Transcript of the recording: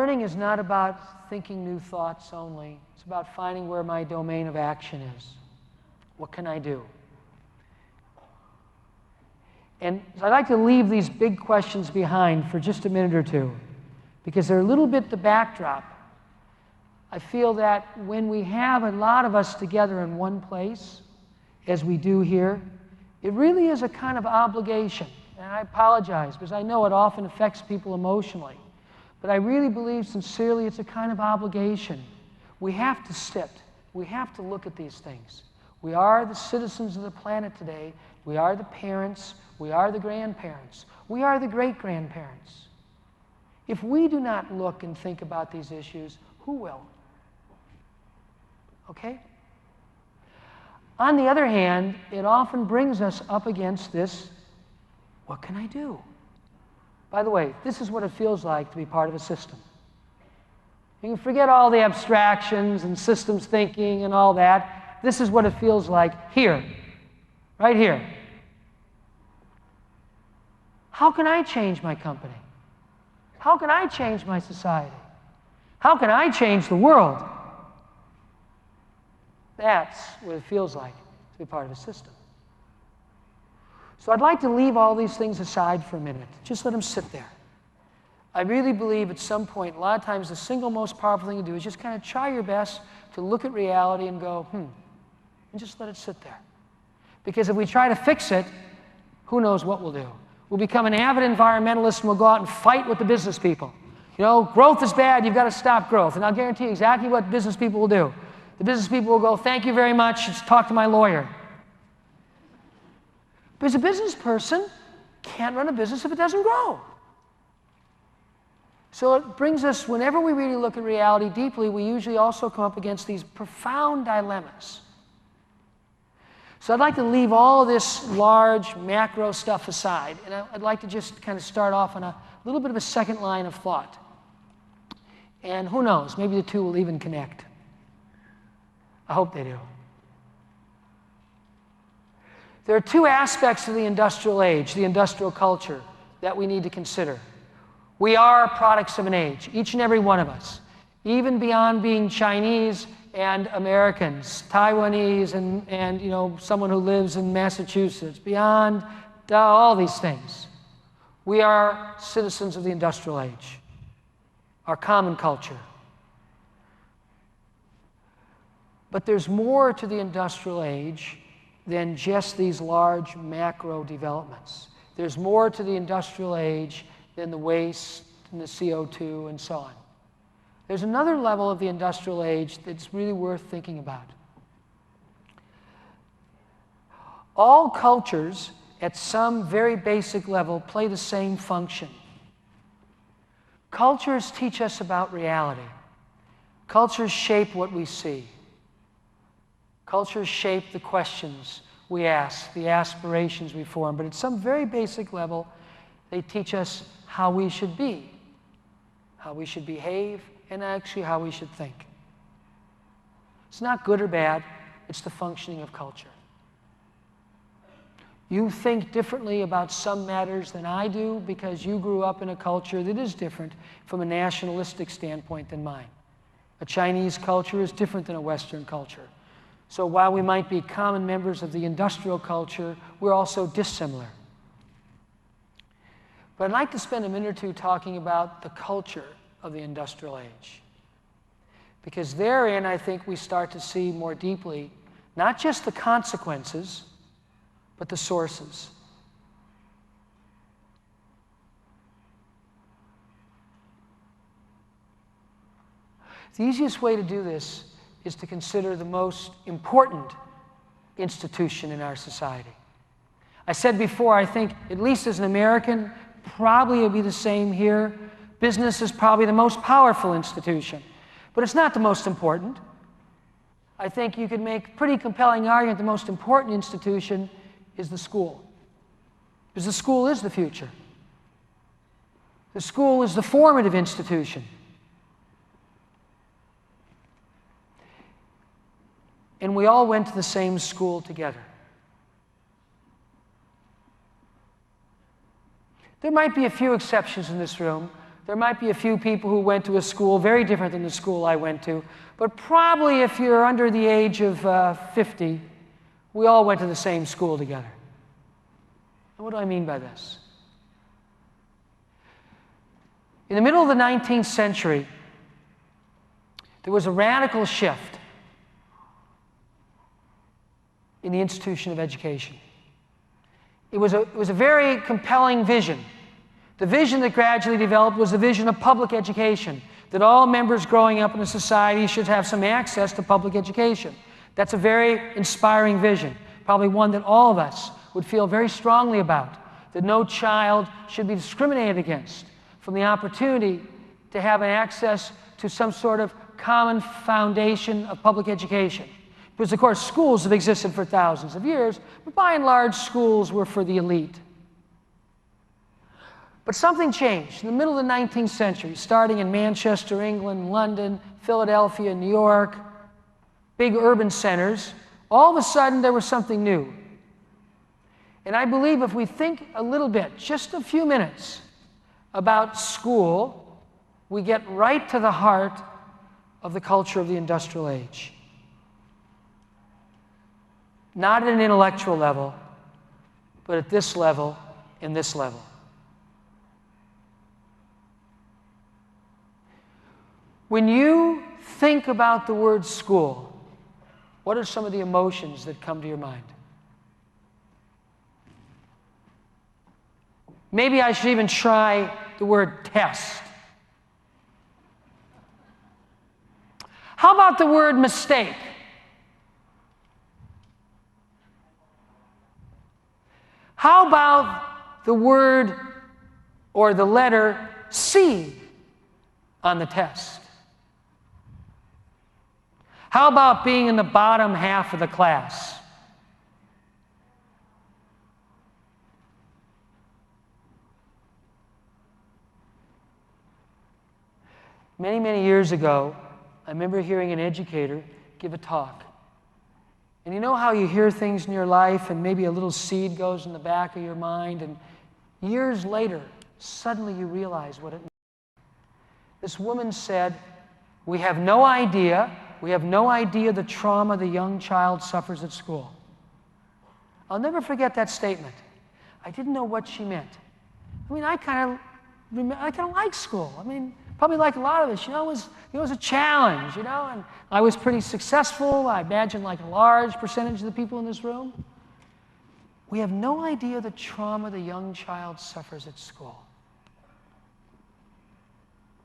Learning is not about thinking new thoughts only. It's about finding where my domain of action is. What can I do? And I'd like to leave these big questions behind for just a minute or two, because they're a little bit the backdrop. I feel that when we have a lot of us together in one place, as we do here, it really is a kind of obligation. And I apologize, because I know it often affects people emotionally. But I really believe sincerely it's a kind of obligation. We have to sit. We have to look at these things. We are the citizens of the planet today. We are the parents. We are the grandparents. We are the great-grandparents. If we do not look and think about these issues, who will? Okay? On the other hand, it often brings us up against this, what can I do? By the way, this is what it feels like to be part of a system. You can forget all the abstractions and systems thinking and all that. This is what it feels like here, right here. How can I change my company? How can I change my society? How can I change the world? That's what it feels like to be part of a system. So I'd like to leave all these things aside for a minute. Just let them sit there. I really believe at some point, a lot of times the single most powerful thing to do is just kind of try your best to look at reality and go, and just let it sit there. Because if we try to fix it, who knows what we'll do. We'll become an avid environmentalist and we'll go out and fight with the business people. You know, growth is bad, you've got to stop growth. And I'll guarantee you exactly what business people will do. The business people will go, thank you very much, let's talk to my lawyer. Because a business person can't run a business if it doesn't grow. So it brings us, whenever we really look at reality deeply, we usually also come up against these profound dilemmas. So I'd like to leave all of this large macro stuff aside, and I'd like to just kind of start off on a little bit of a second line of thought. And who knows, maybe the two will even connect. I hope they do. There are two aspects of the industrial age, the industrial culture, that we need to consider. We are products of an age, each and every one of us, even beyond being Chinese and Americans, Taiwanese and you know, someone who lives in Massachusetts, beyond all these things. We are citizens of the industrial age, our common culture. But there's more to the industrial age than just these large macro developments. There's more to the industrial age than the waste and the CO2 and so on. There's another level of the industrial age that's really worth thinking about. All cultures, at some very basic level, play the same function. Cultures teach us about reality. Cultures shape what we see. Cultures shape the questions we ask, the aspirations we form. But at some very basic level, they teach us how we should be, how we should behave, and actually how we should think. It's not good or bad, it's the functioning of culture. You think differently about some matters than I do because you grew up in a culture that is different from a nationalistic standpoint than mine. A Chinese culture is different than a Western culture. So while we might be common members of the industrial culture, we're also dissimilar. But I'd like to spend a minute or two talking about the culture of the industrial age. Because therein, I think we start to see more deeply, not just the consequences, but the sources. The easiest way to do this is to consider the most important institution in our society. I said before, I think, at least as an American, probably it'll be the same here. Business is probably the most powerful institution, but it's not the most important. I think you could make a pretty compelling argument the most important institution is the school, because the school is the future. The school is the formative institution. And we all went to the same school together. There might be a few exceptions in this room. There might be a few people who went to a school very different than the school I went to, but probably if you're under the age of 50, we all went to the same school together. And what do I mean by this? In the middle of the 19th century, there was a radical shift in the institution of education. It was a very compelling vision. The vision that gradually developed was the vision of public education, that all members growing up in a society should have some access to public education. That's a very inspiring vision, probably one that all of us would feel very strongly about, that no child should be discriminated against from the opportunity to have an access to some sort of common foundation of public education. Because, of course, schools have existed for thousands of years, but by and large, schools were for the elite. But something changed in the middle of the 19th century, starting in Manchester, England, London, Philadelphia, New York, big urban centers. All of a sudden, there was something new. And I believe if we think a little bit, just a few minutes, about school, we get right to the heart of the culture of the industrial age. Not at an intellectual level, but at this level and this level. When you think about the word school, what are some of the emotions that come to your mind? Maybe I should even try the word test. How about the word mistake? How about the word or the letter C on the test? How about being in the bottom half of the class? Many, many years ago, I remember hearing an educator give a talk. And you know how you hear things in your life and maybe a little seed goes in the back of your mind, and years later, suddenly you realize what it means. This woman said, we have no idea the trauma the young child suffers at school. I'll never forget that statement. I didn't know what she meant. I mean, I kind of like school. I mean, probably like a lot of us, it was a challenge, and I was pretty successful, I imagine like a large percentage of the people in this room. We have no idea the trauma the young child suffers at school.